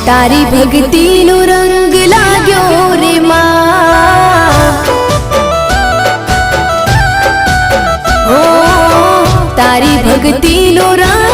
तारी भक्ति नो रंग लाग्यो रे मां। ओ तारी भक्ति नो रंग